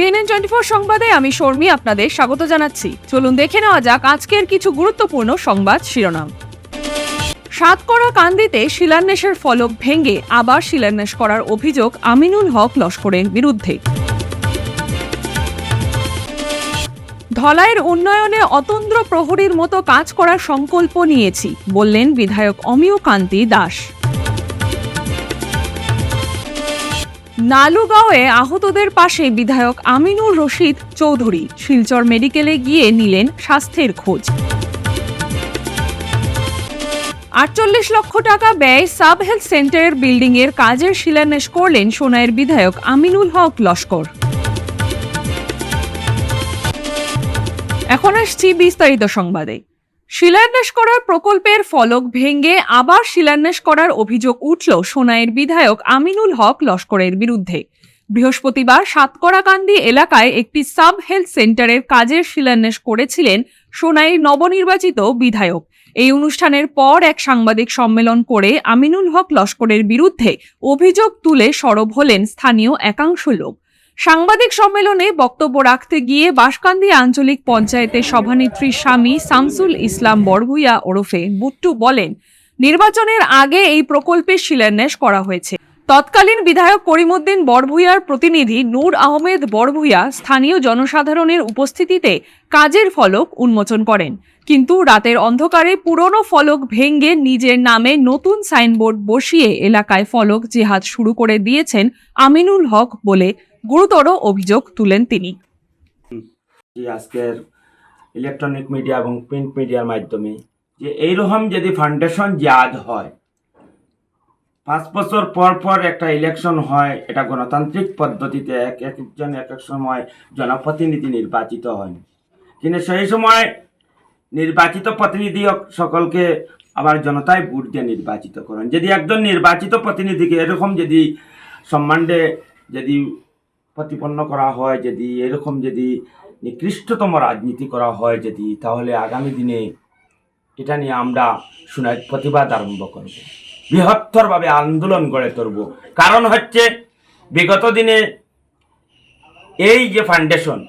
CNN24 সংবাদে আমি শর্মী আপনাদের স্বাগত জানাচ্ছি। চলুন দেখে নেওয়া যাক আজকের কিছু গুরুত্বপূর্ণ সংবাদ শিরোনাম। সাতকড়াকান্দিতে শিলান্যাসের ফলক ভেঙে আবার শিলান্যাস করার অভিযোগ আমিনুল হক লস্করের বিরুদ্ধে। ধলাইয়ের উন্নয়নে অতন্দ্র প্রহরীর মতো কাজ করার সংকল্প নিয়েছি বললেন বিধায়ক অমিয় কান্তি দাস। নালুগাঁওয়ে আহতদের পাশে বিধায়ক আমিনুর রশিদ চৌধুরী শিলচর মেডিকেলে গিয়ে নিলেন স্বাস্থ্যের খোঁজ। ৪৮ লক্ষ টাকা ব্যয়ে সাব হেলথ সেন্টারের বিল্ডিং এর কাজের শিলান্যাস করলেন সোনাইয়ের বিধায়ক আমিনুল হক লস্কর। এখন আসছি বিস্তারিত সংবাদে। শিলান্যাস করার প্রকল্পের ফলক ভেঙে আবার শিলান্যাস করার অভিযোগ উঠল সোনাইয়ের বিধায়ক আমিনুল হক লস্করের বিরুদ্ধে। বৃহস্পতিবার সাতকড়াকান্দি এলাকায় একটি সাব হেলথ সেন্টারের কাজের শিলান্যাস করেছিলেন সোনাইয়ের নবনির্বাচিত বিধায়ক। এই অনুষ্ঠানের পর এক সাংবাদিক সম্মেলন করে আমিনুল হক লস্করের বিরুদ্ধে অভিযোগ তুলে সরব হলেন স্থানীয় একাংশ লোক। সাংবাদিক সম্মেলনে বক্তব্য রাখতে গিয়ে বাঁশকান্দি আঞ্চলিক পঞ্চায়েতের সভানেত্রীর স্বামী শামসুল ইসলাম বড়ভূইয়া ওরফে বুট্টু বলেন, নির্বাচনের আগে এই প্রকল্পের শিলান্যাস করা হয়েছে। তৎকালীন বিধায়ক করিমউদ্দিন বড়ভূইয়ার প্রতিনিধি নূর আহমেদ বড়ভূইয়া স্থানীয় জনসাধারণের উপস্থিতিতে কাজের ফলক উন্মোচন করেন, কিন্তু রাতের অন্ধকারে পুরনো ফলক ভেঙে নিজের নামে নতুন সাইনবোর্ড বসিয়ে এলাকায় ফলক জেহাদ শুরু করে দিয়েছেন আমিনুল হক বলে গুরুতর অভিযোগ তুলেন তিনি। আজকের ইলেকট্রনিক মিডিয়া এবং প্রিন্ট মিডিয়ার মাধ্যমে যে এইরকম যদি ফাউন্ডেশন জাদ হয়, 5 বছর পর পর একটা ইলেকশন হয়, এটা গণতান্ত্রিক পদ্ধতিতে একজন এক এক সময় জনপ্রতিনিধি নির্বাচিত হয়, কিন্তু সেই সময় নির্বাচিত প্রতিনিধি সকলকে আবার জনতায় ভোট দিয়ে নির্বাচিত করেন। যদি একজন নির্বাচিত প্রতিনিধিকে এরকম যদি সম্মানে যদি প্রতিপন্ন করা হয়, যদি এরকম যদি নিকৃষ্টতম রাজনীতি করা হয় যদি, তাহলে আগামী দিনে এটা নিয়ে আমরা প্রতিবাদ আরম্ভ করব, বৃহত্তরভাবে আন্দোলন গড়ে তুলব। কারণ হচ্ছে বিগত দিনে এই যে ফাউন্ডেশন,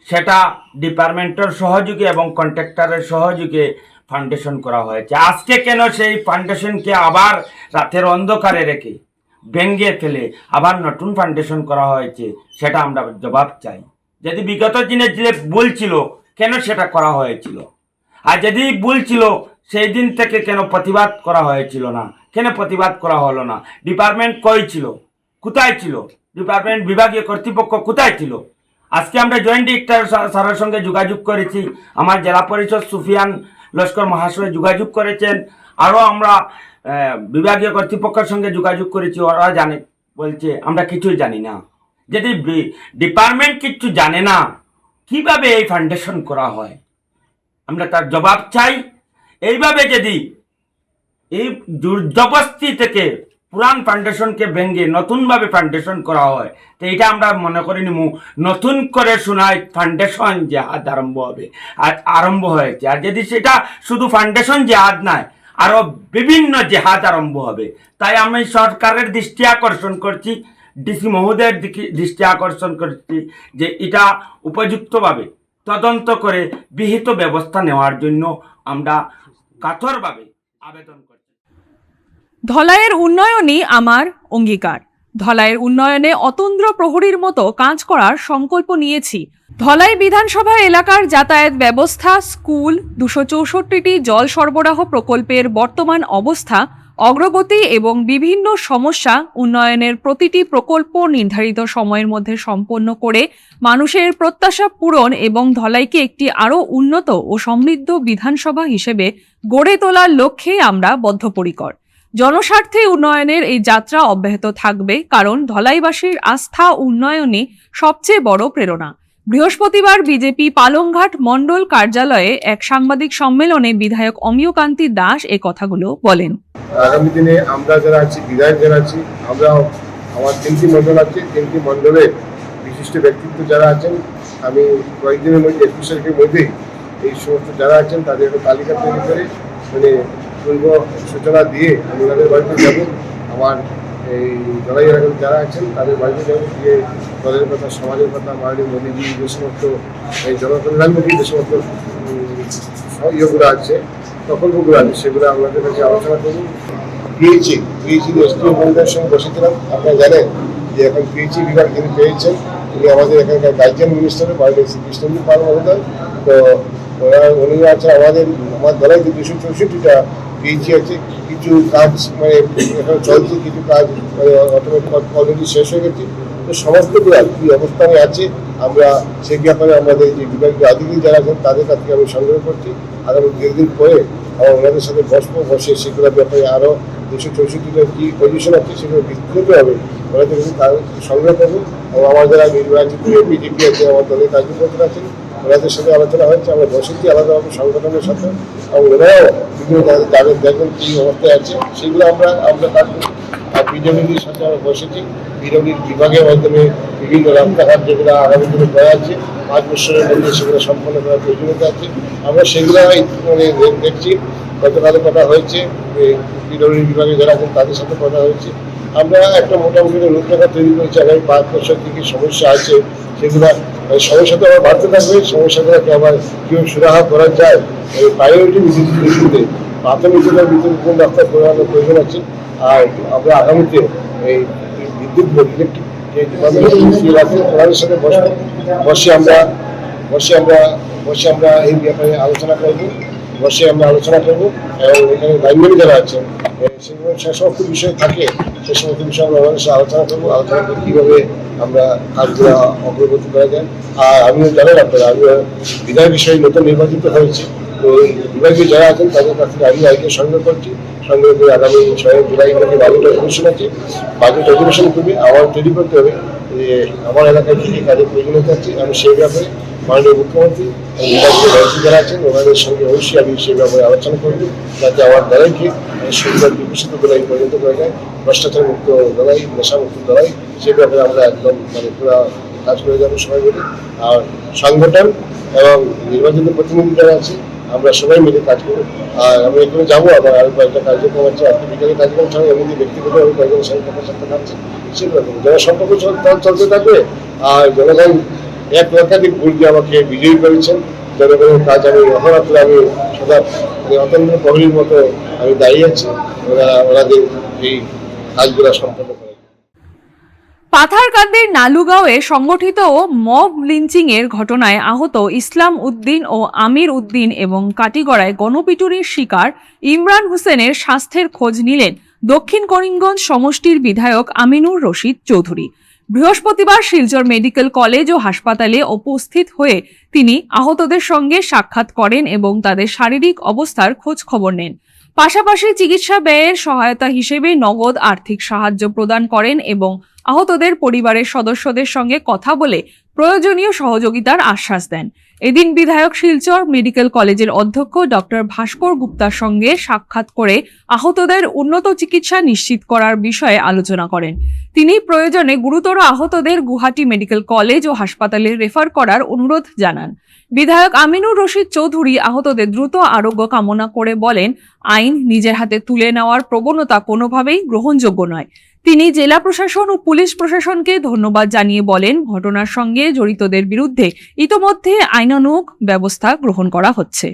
সেটা ডিপার্টমেন্টের সহযোগে এবং কন্ট্রাক্টরের সহযোগে ফাউন্ডেশন করা হয়েছে। আজকে কেন সেই ফাউন্ডেশনকে আবার রাতের অন্ধকারে রেখে ভেঙে ফেলে আবার নতুন ফাউন্ডেশন করা হয়েছে, সেটা আমরা জবাব চাই। যদি বিগত দিনে যে ভুল ছিল, কেন সেটা করা হয়েছিল? আর যদি ভুল ছিল, সেই দিন থেকে কেন প্রতিবাদ করা হয়েছিল না? কেন প্রতিবাদ করা হলো না? ডিপার্টমেন্ট কই ছিল? কোথায় ছিল? ডিপার্টমেন্ট বিভাগীয় কর্তৃপক্ষ কোথায় ছিল? আজকে আমরা জয়েন্ট ডিরেক্টর স্যারের সঙ্গে যোগাযোগ করেছি, আমার জেলা পরিষদ সুফিয়ান লস্কর মহাশয় যোগাযোগ করেছেন, আরও আমরা বিভাগীয় কর্তৃপক্ষের সঙ্গে যোগাযোগ করেছি। ওরা জানে, বলছে আমরা কিছুই জানি না। যদি ডিপার্টমেন্ট কিছু জানে না, কিভাবে এই ফাউন্ডেশন করা হয়? আমরা তার জবাব চাই। এইভাবে যদি এই জবরদস্তি থেকে পুরান ফাউন্ডেশনকে ভেঙে নতুনভাবে ফাউন্ডেশন করা হয়, তো এটা আমরা মনে করি নতুন করে শোনায় ফাউন্ডেশন জেহাদ আরম্ভ হয়েছে। আর যদি সেটা শুধু ফাউন্ডেশন জেহাদ নয়, আরও বিভিন্ন জেহাদ আরম্ভ হবে। তাই আমি সরকারের দৃষ্টি আকর্ষণ করছি, ডিসি মহোদয়ের দৃষ্টি আকর্ষণ করছি যে এটা উপযুক্তভাবে তদন্ত করে বিহিত ব্যবস্থা নেওয়ার জন্য আমরা কাতরভাবে আবেদন করছি। ধলাইয়ের উন্নয়নই আমার অঙ্গীকার। ধলাইয়ের উন্নয়নে অতন্দ্র প্রহরীর মতো কাজ করার সংকল্প নিয়েছি। ধলাই বিধানসভা এলাকার যাতায়াত ব্যবস্থা, স্কুল, 264টি জল সরবরাহ প্রকল্পের বর্তমান অবস্থা, অগ্রগতি এবং বিভিন্ন সমস্যা উন্নয়নের প্রতিটি প্রকল্প নির্ধারিত সময়ের মধ্যে সম্পন্ন করে মানুষের প্রত্যাশা পূরণ এবং ধলাইকে একটি আরও উন্নত ও সমৃদ্ধ বিধানসভা হিসেবে গড়ে তোলার লক্ষ্যে আমরা বদ্ধপরিকর। জনস্বার্থে উন্নয়নের এই যাত্রা অব্যাহত থাকবে, কারণ ধলাইবাসীর আস্থা উন্নয়নই সবচেয়ে বড় প্রেরণা। বৃহস্পতিবার বিজেপি পালংঘাট মণ্ডল কার্যালয়ে এক সাংবাদিক সম্মেলনে বিধায়ক অমিয় কান্তি দাস এ কথাগুলো বলেন। আগামী দিনে আমরা যারা আছি, বিধায়ক যারা আছি, আমরা আমার 3টি মণ্ডল আছে, 3টি মণ্ডলের বিশিষ্ট ব্যক্তিত্ব যারা আছেন, আমি কয়েকদিনের মধ্যে 21 তারিখের মধ্যেই এই সমস্ত যারা আছেন তাদের একটা তালিকা তৈরি করে পূর্ব সূচনা দিয়ে আমি ওনাদের বাড়িতে যাব। আমার এই জড়াই এলাকার যারা আছেন তাদের বাড়িতে যাবো, গিয়ে দলের কথা, সমাজের কথা, মাননীয় মোদীজি যে সমস্ত এই জনকল্যাণমুখী যে সমস্ত ইয়েগুলো আছে, প্রকল্পগুলো আছে, সেগুলো আমাদের কাছে আলোচনা করুন। পিএইচি এসডিও মহিলার সঙ্গে বসেছিলাম। আপনারা জানেন যে এখন পিএইচি বিভাগ যিনি পেয়েছেন উনি আমাদের এখানকার গার্জিয়ান মিনিস্টারের মাননীয় শ্রী কৃষ্ণজি পাল মহোদয়। তো উনি আছে আমার দলের যে 264টা পিএইচি আছে, কিছু কাজ মানে এখন চলছে, কিছু কাজ অলরেডি শেষ হয়ে গেছে। তো সমস্তগুলো কী অবস্থানে আছে আমরা সেই ব্যাপারে আমাদের যে বিভাগীয় আধিকারিক যারা আছেন তাদের কাছ থেকে আমি সংগ্রহ করছি। আগামী কিছুদিন পরে আমরা ওনাদের সাথে বসে সেগুলোর ব্যাপারে আরও 264টার কী পজিশন আছে সেগুলো বিস্তৃতভাবে ওনাদের কাছে তার সংগ্রহ করবো। এবং আমার যারা নির্বাচিত বিজেপি আছে, আমার দলের কার্যকর্তারা আছেন, ওনাদের সাথে আলোচনা হচ্ছে। আমরা বসেছি আলাদাভাবে সংগঠনের সাথে, এবং ওনারাও বিভিন্ন যাদের দেখবেন কী অবস্থায় আছে সেগুলো আমরা কাজ করি। আর পিডব্লিউডির সাথে আমরা বসেছি, পিডব্লিউডির বিভাগের মাধ্যমে বিভিন্ন রাস্তাঘাট যেগুলো আগামী দিনে করা আছে 5 বছরের মধ্যে সেগুলো সম্পন্ন করার প্রয়োজনীয়তা আছে। আমরা সেগুলো মানে দেখছি। গতকালে কথা হয়েছে পিডব্লিউডি বিভাগে যারা আছেন তাদের সাথে কথা হয়েছে। আমরা একটা মোটামুটি রূপরেখা তৈরি করেছি। আগামী 5 বছর কী কী সমস্যা আছে সেগুলো সমস্যা তো আবার বাড়তে থাকবে, সমস্যাগুলোকে আবার কীভাবে সুরাহা করা যায় প্রায়োরিটি ভিত্তিতে প্রাথমিকতার ভিত্তিতে কোন রাস্তা করানোর প্রয়োজন আছে। আর আমরা আগামীতে এই বিদ্যুৎ বোর্ড ইলেকট্রিক যে ডিপার্টমেন্ট আছে ওনাদের সাথে বসে আমরা এই ব্যাপারে আলোচনা করবো এবং এখানে লাইব্রেরি যারা আছেন সেগুলো সে সমস্ত বিষয় থাকে, সে সমস্ত বিষয়ে আমরা ওনাদের সাথে আলোচনা করে কীভাবে আমরা কাজগুলো অগ্রগতি করা যায়। আর আমিও জানেন আপনারা, আমিও বিদায় বিষয়ে নতুন নির্বাচিত হয়েছি। তো বিভাগীয় যারা আছেন তাদের কাছ থেকে আমি আইকে সংগ্রহ করছি। সংগ্রহ করে আগামী 6 জুলাই থেকে বাজেট অধিবেশন আছে, বাজেট অধিবেশন করবে। আমার তৈরি করতে হবে যে আমার এলাকায় কী কী কাজের প্রয়োজনীয়তা আছে। আমি সেই ব্যাপারে মাননীয় মুখ্যমন্ত্রী বিভাগীয় মন্ত্রী যারা আছেন ওনাদের সঙ্গে অবশ্যই আমি সেই ব্যাপারে আলোচনা করব, যাতে আমার দলাইকে সুন্দর বিকশিত দলাই পরিণত করা যায়, ভ্রষ্টাচার মুক্ত দলাই, নেশামুক্ত দলাই, সেই ব্যাপারে আমরা একদম মানে পুরো কাজ করে যাবো সবাই মিলে। আর সংগঠন এবং নির্বাচিত প্রতিনিধি যারা আছে আমরা সবাই মিলে কাজ করবো। আর আমি এখানে যাবো, আবার আরো কয়েকটা কার্যক্রম আছে, আজকে বিকালে কার্যক্রম ছাড়া এমনি ব্যক্তিগতভাবে কয়েকজনের সঙ্গে কথা সাথে থাকছে, সেগুলো যারা সম্পর্ক চলতে থাকবে। আর জনগণ এক লক্ষাধিক ভোট দিয়ে আমাকে বিজয়ী করেছেন। জনগণের কাজ আমি অহরাত্রে আমি সদা অত্যন্ত প্রহরীর মতো আমি দাঁড়িয়ে আছি ওনাদের এই কাজগুলো সম্পন্ন করে। পাথারকান্দির নালুগাঁওয়ে সংগঠিত মব লিঞ্চিং এর ঘটনায় আহত ইসলাম উদ্দিন ও আমির উদ্দিন এবং কাটিগড়ায় গণপিটুনির শিকার ইমরান হোসেনের স্বাস্থ্যের খোঁজ নিলেন দক্ষিণ করিমগঞ্জ সমষ্টির বিধায়ক আমিনুর রশিদ চৌধুরী। বৃহস্পতিবার শিলচর মেডিকেল কলেজ ও হাসপাতালে উপস্থিত হয়ে তিনি আহতদের সঙ্গে সাক্ষাৎ করেন এবং তাদের শারীরিক অবস্থার খোঁজ খবর নেন। পাশাপাশি চিকিৎসা ব্যয়ের সহায়তা হিসেবে নগদ আর্থিক সাহায্য প্রদান করেন এবং আহতদের পরিবারের সদস্যদের সঙ্গে কথা বলে প্রয়োজনীয় সহযোগিতার আশ্বাস দেন। এদিন বিধায়ক শিলচর মেডিকেল কলেজের অধ্যক্ষ ডক্টর ভাস্কর গুপ্তার সঙ্গে সাক্ষাৎ করে আহতদের উন্নত চিকিৎসা নিশ্চিত করার বিষয়ে আলোচনা করেন। তিনি প্রয়োজনে গুরুতর আহতদের গুয়াহাটি মেডিকেল কলেজ ও হাসপাতালে রেফার করার অনুরোধ জানান। বিধায়ক আমিনুর রশিদ চৌধুরী আহতদের দ্রুত আরোগ্য কামনা করে বলেন, আইন নিজের হাতে তুলে নেওয়ার প্রবণতা কোনোভাবেই গ্রহণযোগ্য নয়। তিনি জেলা প্রশাসন ও পুলিশ প্রশাসনকে ধন্যবাদ জানিয়ে বলেন, ঘটনার সঙ্গে জড়িতদের বিরুদ্ধে ইতোমধ্যে আইনানুগ ব্যবস্থা গ্রহণ করা হচ্ছে।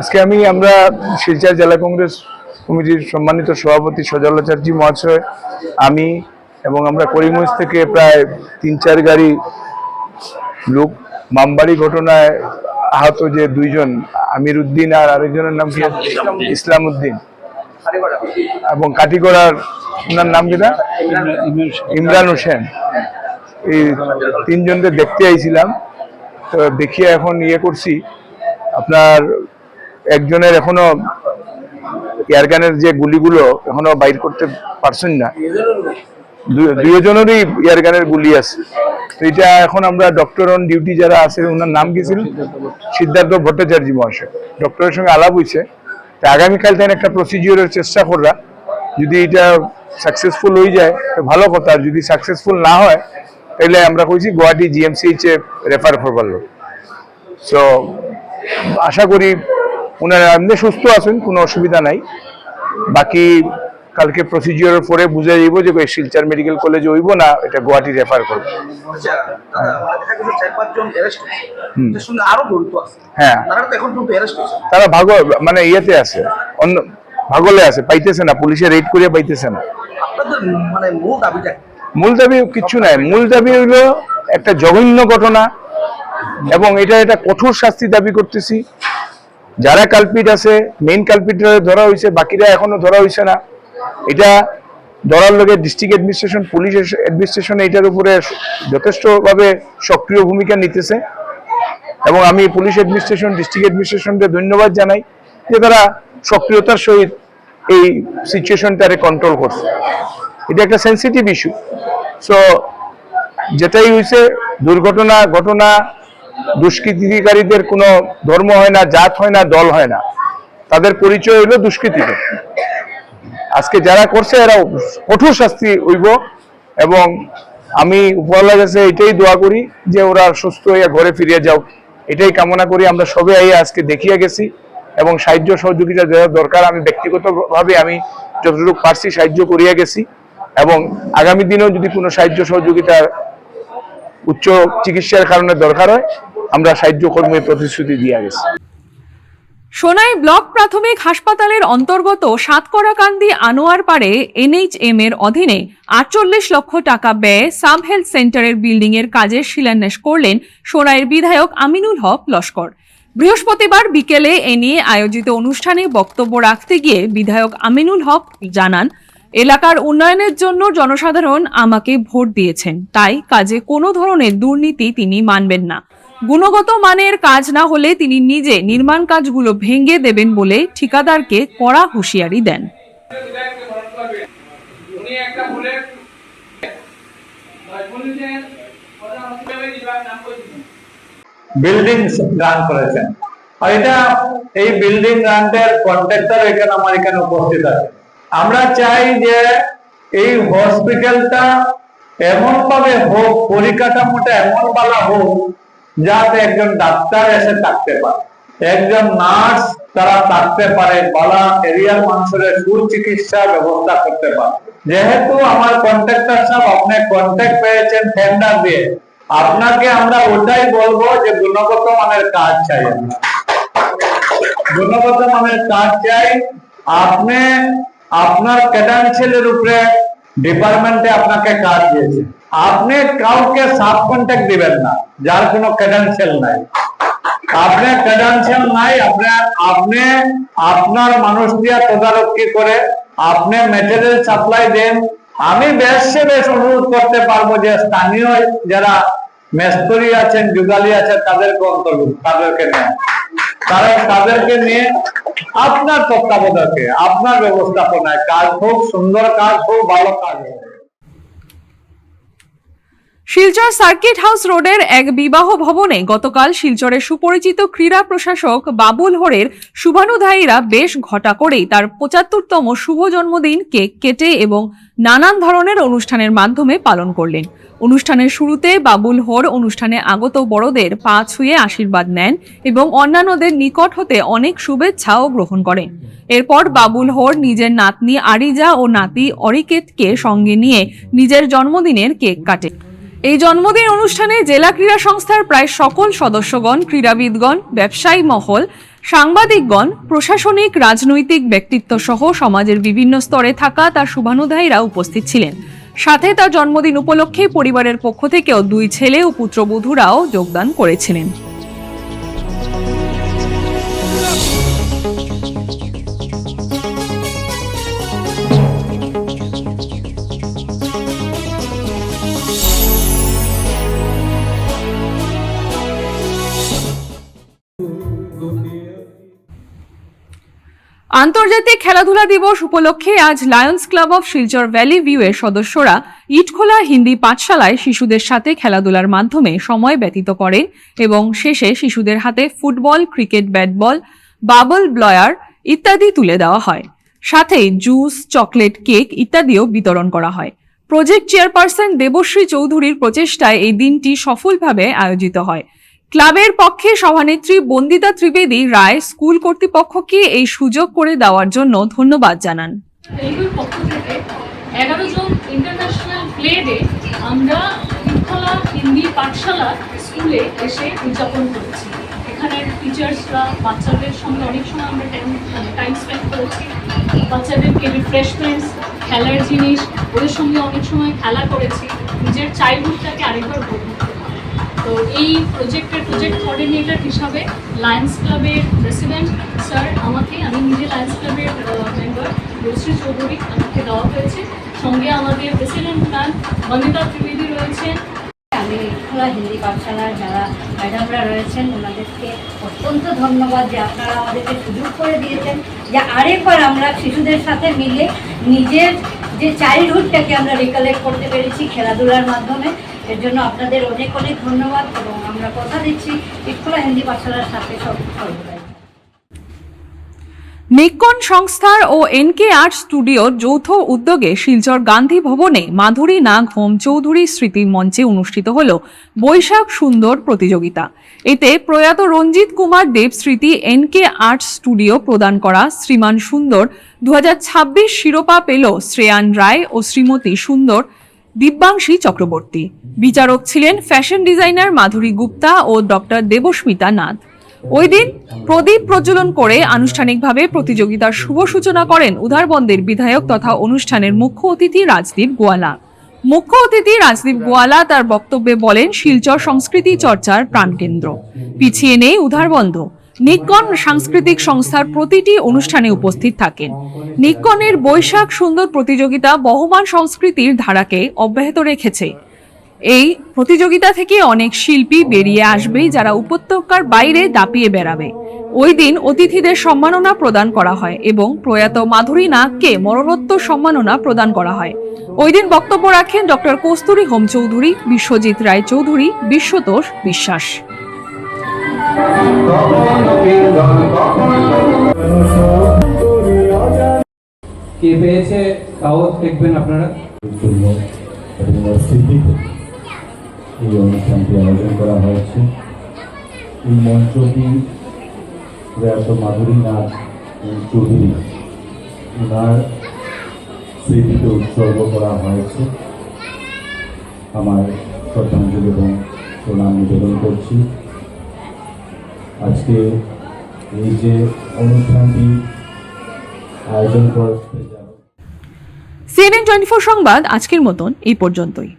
আজকে আমরা শিলচর জেলা কংগ্রেস কমিটির সম্মানিত সভাপতি সজল আচার্য মহাশয়, আমি এবং আমরা করিমগঞ্জ থেকে প্রায় 3-4 গাড়ি লোক মামবাড়ি ঘটনায় আহত যে 2 জন আমির উদ্দিন আর আরেকজনের নাম কি ইসলাম উদ্দিন এবং কাটিগড়ার ওনার নাম কিনা ইমরান হোসেন, এই 3 জনকে দেখতে আইছিলাম। তো দেখিয়ে এখন করছি, আপনার একজনের এখনো এয়ারগানের যে গুলিগুলো এখনো বাইর করতে পারছেন না, 2 জনেরই এয়ারগানের গুলি আছে। তো এটা এখন আমরা ডক্টর অন ডিউটি যারা আছে ওনার নাম কি ছিল সিদ্ধার্থ ভট্টাচার্য মহাশয়, ডক্টরের সঙ্গে আলাপ হয়েছে। তো আগামীকাল তাই একটা প্রসিডিওরের চেষ্টা করা, যদি এটা সাকসেসফুল হয়ে যায় তো ভালো কথা, আর যদি সাকসেসফুল না হয় তাহলে আমরা কইছি গুয়াহাটি GMCH রেফার করবার। সো আশা করি ওনারা এমনি সুস্থ আছেন, কোনো অসুবিধা নাই। বাকি কালকে প্রসিজিওর পরে বুঝে যাইব যে শিলচর মেডিকেল কলেজে হইব না এটা গুয়াহাটি রেফার করবো। আচ্ছা, দাদা, মানে দেখা গেছে 4-5 জন arrest হয়েছে। হুম। এর সঙ্গে আরো জড়িত আছে। হ্যাঁ, তারা তো এখন পর্যন্ত arrest হয়েছে। তারা মানে ইয়েতে আছে, অন্য ভাগলে আছে, পাইতেছে না, পুলিশে রেড করিয়া পাইতেছে না। আপনাদের মানে মূল দাবিটা কি? মূল দাবি কিছু নাই, মূল দাবি হইলো একটা জঘন্য ঘটনা এবং এটা কঠোর শাস্তি দাবি করতেছি। যারা কালপিট আছে, মেইন কালপিট ধরা হয়েছে, বাকিরা এখনো ধরা হয়েছে না। এটা ধরার লগে ডিস্ট্রিক্ট অ্যাডমিনিস্ট্রেশন, পুলিশ অ্যাডমিনিস্ট্রেশন এটার উপরে যথেষ্টভাবে সক্রিয় ভূমিকা নিতেছে এবং আমি পুলিশ অ্যাডমিনিস্ট্রেশন, ডিস্ট্রিক্ট অ্যাডমিনিস্ট্রেশনকে ধন্যবাদ জানাই যে তারা সক্রিয়তার সহিত এই সিচুয়েশনটারে কন্ট্রোল করছে। এটা একটা সেন্সিটিভ ইস্যু। সো যেটাই হয়েছে ঘটনা, দুষ্কৃতিকারীদের কোনো ধর্ম হয় না, জাত হয় না, দল হয় না, তাদের পরিচয় হইল দুষ্কৃতিকারী। আজকে যারা করছে এরা কঠোর শাস্তি হইব এবং আমি উপরওয়ালার কাছে এটাই দোয়া করি যে ওরা সুস্থ হইয়া ঘরে ফিরিয়ে যাও, এটাই কামনা করি। আমরা সবাই আজকে দেখিয়া গেছি এবং সাহায্য সহযোগিতা যারা দরকার আমি ব্যক্তিগতভাবে আমি যতটুকু পারছি সাহায্য করিয়া গেছি এবং আগামী দিনেও যদি কোনো সাহায্য সহযোগিতার উচ্চ চিকিৎসার কারণে দরকার হয় আমরা সাহায্য কর্মের প্রতিশ্রুতি দিয়ে গেছি। সোনাই ব্লক প্রাথমিক হাসপাতালের অন্তর্গত সাতকড়াকান্দি আনোয়ারপাড়ে NHM এর অধীনে 48 লক্ষ টাকা ব্যয়ে সাব হেলথ সেন্টারের বিল্ডিং এর কাজের শিলান্যাস করলেন সোনাইয়ের বিধায়ক আমিনুল হক লস্কর। বৃহস্পতিবার বিকেলে এ নিয়ে আয়োজিত অনুষ্ঠানে বক্তব্য রাখতে গিয়ে বিধায়ক আমিনুল হক জানান, এলাকার উন্নয়নের জন্য জনসাধারণ আমাকে ভোট দিয়েছেন, তাই কাজে কোনো ধরনের দুর্নীতি তিনি মানবেন না। গুণগত মানের কাজ না হলে তিনি নিজে নির্মাণ কাজগুলো ভেঙে দেবেন বলে ঠিকাদারকে কড়া হুঁশিয়ারি দেন। বিল্ডিং রান করেছেন আর এই বিল্ডিং রানটার কন্ট্রাক্টর এখানে উপস্থিত আছে। আমরা চাই যে এই হসপিটালটা এমন ভাবে হোক, পরিকাঠামোটা এমন ভালো হোক যাতে একজন ডাক্তার এসে থাকতে পারে, একজন নার্স তারা থাকতে পারে, বালা এরিয়ার মানুষের সুচিকিৎসা ব্যবস্থা করতে পারে। যেহেতু আমার কন্ট্রাক্টর সাহেব আপনি কন্ট্রাক্ট পেয়েছেন টেন্ডার দিয়ে, আপনাকে আমরা ওটাই বলবো যে গুণগত মানের কাজ চাই, আমরা গুণগত মানের কাজ চাই। আপনি আপনার ক্রেডেনশিয়ালের উপরে ডিপার্টমেন্টে আপনাকে কাজ দিয়েছে, আপনি কাউকে সাব কন্ট্রাক্ট দিবেন না যার কোনো ক্রেডেনশিয়াল নাই। আপনি ক্রেডেনশিয়াল নাই, আপনি আপনার মানুষ দিয়া তদারকি করে আপনি ম্যাটেরিয়াল সাপ্লাই দেন। আমি বেশ অনুরোধ করতে পারবো যে স্থানীয় যারা মেস্তরি আছেন, যুগালি আছেন তাদেরকে নেন, তাদেরকে নিয়ে আপনার তত্ত্বাবধানে আপনার ব্যবস্থাপনায় কাজ হোক, সুন্দর কাজ হোক, ভালো কাজ হোক। শিলচর সার্কিট হাউস রোডের এক বিবাহ ভবনে গতকাল শিলচরের সুপরিচিত ক্রীড়া প্রশাসক বাবুল হোরের শুভানুধ্যায়ীরা বেশ ঘটা করেই তার 75তম শুভ জন্মদিন কেক কেটে এবং নানান ধরনের অনুষ্ঠানের মাধ্যমে পালন করলেন। অনুষ্ঠানের শুরুতে বাবুল হোর অনুষ্ঠানে আগত বড়দের পা ছুঁয়ে আশীর্বাদ নেন এবং অন্যান্যদের নিকট হতে অনেক শুভেচ্ছাও গ্রহণ করেন। এরপর বাবুল হোর নিজের নাতনি আরিজা ও নাতি অরিকেতকে সঙ্গে নিয়ে নিজের জন্মদিনের কেক কাটে। এই জন্মদিন অনুষ্ঠানে জেলা ক্রীড়া সংস্থার প্রায় সকল সদস্যগণ, ক্রীড়াবিদগণ, ব্যবসায়ী মহল, সাংবাদিকগণ, প্রশাসনিক রাজনৈতিক ব্যক্তিত্ব সহ সমাজের বিভিন্ন স্তরে থাকা তার শুভানুধ্যায়ীরা উপস্থিত ছিলেন। সাথে তার জন্মদিন উপলক্ষে পরিবারের পক্ষ থেকেও 2 ছেলে ও পুত্রবধূরাও যোগদান করেছিলেন। আন্তর্জাতিক খেলাধুলা দিবস উপলক্ষে আজ Lions club of Silchar valley view এর সদস্যরা ইটখোলা হিন্দি পাঠশালায় শিশুদের সাথে খেলাধুলার মাধ্যমে সময় ব্যতীত করেন এবং শেষে শিশুদের হাতে football, cricket, bat ball, bubble blower ইত্যাদি তুলে দেওয়া হয়। সাথে জুস, চকলেট, কেক ইত্যাদিও বিতরণ করা হয়। প্রজেক্ট চেয়ারপারসন দেবশ্রী চৌধুরীর প্রচেষ্টায় এই দিনটি সফলভাবে আয়োজিত হয়। ক্লাবের পক্ষে সভানেত্রী বন্দিতা ত্রিবেদী রায় স্কুল কর্তৃপক্ষকে এই সুযোগ করে দেওয়ার জন্য ধন্যবাদ জানান। তেলুগুর পক্ষ থেকে 11 জন ইন্টারন্যাশনাল প্লে ডে আমরা বিথলা হিন্দি পাঠশালা স্কুলে এসে উদযাপন করেছি। এখানের টিচার্সরা বাচ্চাদের সঙ্গে অনেক সময় আমরা টাইম স্পেন্ড করেছি। বাচ্চাদেরকে রিফ্রেশমেন্টস, খেলার জিনিস, ওদের সঙ্গে অনেক সময় খেলা করেছি, নিজের চাইল্ডহুডটাকে আরেকবার উপভোগ করেছি। তো এই প্রজেক্ট কোঅর্ডিনেটর হিসাবে লায়ন্স ক্লাবের প্রেসিডেন্ট স্যার আমি নিজে লায়ন্স ক্লাবের মেম্বার রশ্মি চৌধুরী আমাকে দেওয়া হয়েছে। সঙ্গে আমাদের প্রেসিডেন্ট ম্যাম বন্দিতা ত্রিবেদী রয়েছেন। আমি খোলা হিন্দি পাঠশালার যারা ম্যাডামরা রয়েছেন ওনাদেরকে অত্যন্ত ধন্যবাদ যে আপনারা আমাদেরকে সুযোগ করে দিয়েছেন যে আরেকবার আমরা শিশুদের সাথে মিলে নিজের যে চাইল্ডহুডটাকে আমরা রিকালেক্ট করতে পেরেছি খেলাধুলার মাধ্যমে। এর জন্য আপনাদের অনেক অনেক ধন্যবাদ এবং আমরা কথা দিচ্ছি খোলা হিন্দি পাঠশালার সাথে সর্বদাই। নিক্কন সংস্থার ও এনকে আর্ট স্টুডিওর যৌথ উদ্যোগে শিলচর গান্ধী ভবনে মাধুরী নাগ হোম চৌধুরী স্মৃতি মঞ্চে অনুষ্ঠিত হল বৈশাখ সুন্দর প্রতিযোগিতা। এতে প্রয়াত রঞ্জিত কুমার দেব স্মৃতি এনকে আর্ট স্টুডিও প্রদান করা শ্রীমান সুন্দর 2026 শিরোপা পেল শ্রেয়ান রায় ও শ্রীমতী সুন্দর দিব্যাংশী চক্রবর্তী। বিচারক ছিলেন ফ্যাশন ডিজাইনার মাধুরী গুপ্তা ও ডক্টর দেবস্মিতা নাথ। ওই দিন প্রদীপ প্রজ্বলন করে আনুষ্ঠানিকভাবে প্রতিযোগিতার শুভ সূচনা করেন উধারবন্দের বিধায়ক তথা অনুষ্ঠানের মুখ্য অতিথি রাজদীপ গোয়ালা। মুখ্য অতিথি রাজদীপ গোয়ালা তার বক্তব্যে বলেন, শিলচর সংস্কৃতি চর্চার প্রাণকেন্দ্র, পিছিয়ে নেই উধারবন্দ। নিক্কন সাংস্কৃতিক সংস্থার প্রতিটি অনুষ্ঠানে উপস্থিত থাকেন। নিক্কনের বৈশাখ সুন্দর প্রতিযোগিতা বহমান সংস্কৃতির ধারাকে অব্যাহত রেখেছে। এই প্রতিযোগিতা থেকে অনেক শিল্পী বেরিয়ে আসবে যারা উপত্যকার বাইরে দাপিয়ে বেড়াবে। ওই দিন অতিথিদের সম্মাননা প্রদান করা হয় এবং প্রয়াত মাধুরী নাগকে মরণোত্তর সম্মাননা প্রদান করা হয়। ওই দিন বক্তব্য রাখেন ডক্টর কস্তুরী হোম চৌধুরী, বিশ্বজিৎ রায় চৌধুরী, বিশ্বতোষ বিশ্বাস। কে পেয়েছে তাও দেখবেন আপনারা। এই অনুষ্ঠানটি আয়োজন করা হয়েছে। এই মঞ্চটি প্রয়াত মাধুরী নাগ চৌধুরী ওনার স্মৃতিতে উৎসর্গ করা হয়েছে। আমার শ্রদ্ধাঞ্জলি এবং প্রণাম নিবেদন করছি। আজকে এই যে অনুষ্ঠানটি আয়োজন করতে CNN 24 সংবাদ আজকের মতন এই পর্যন্তই।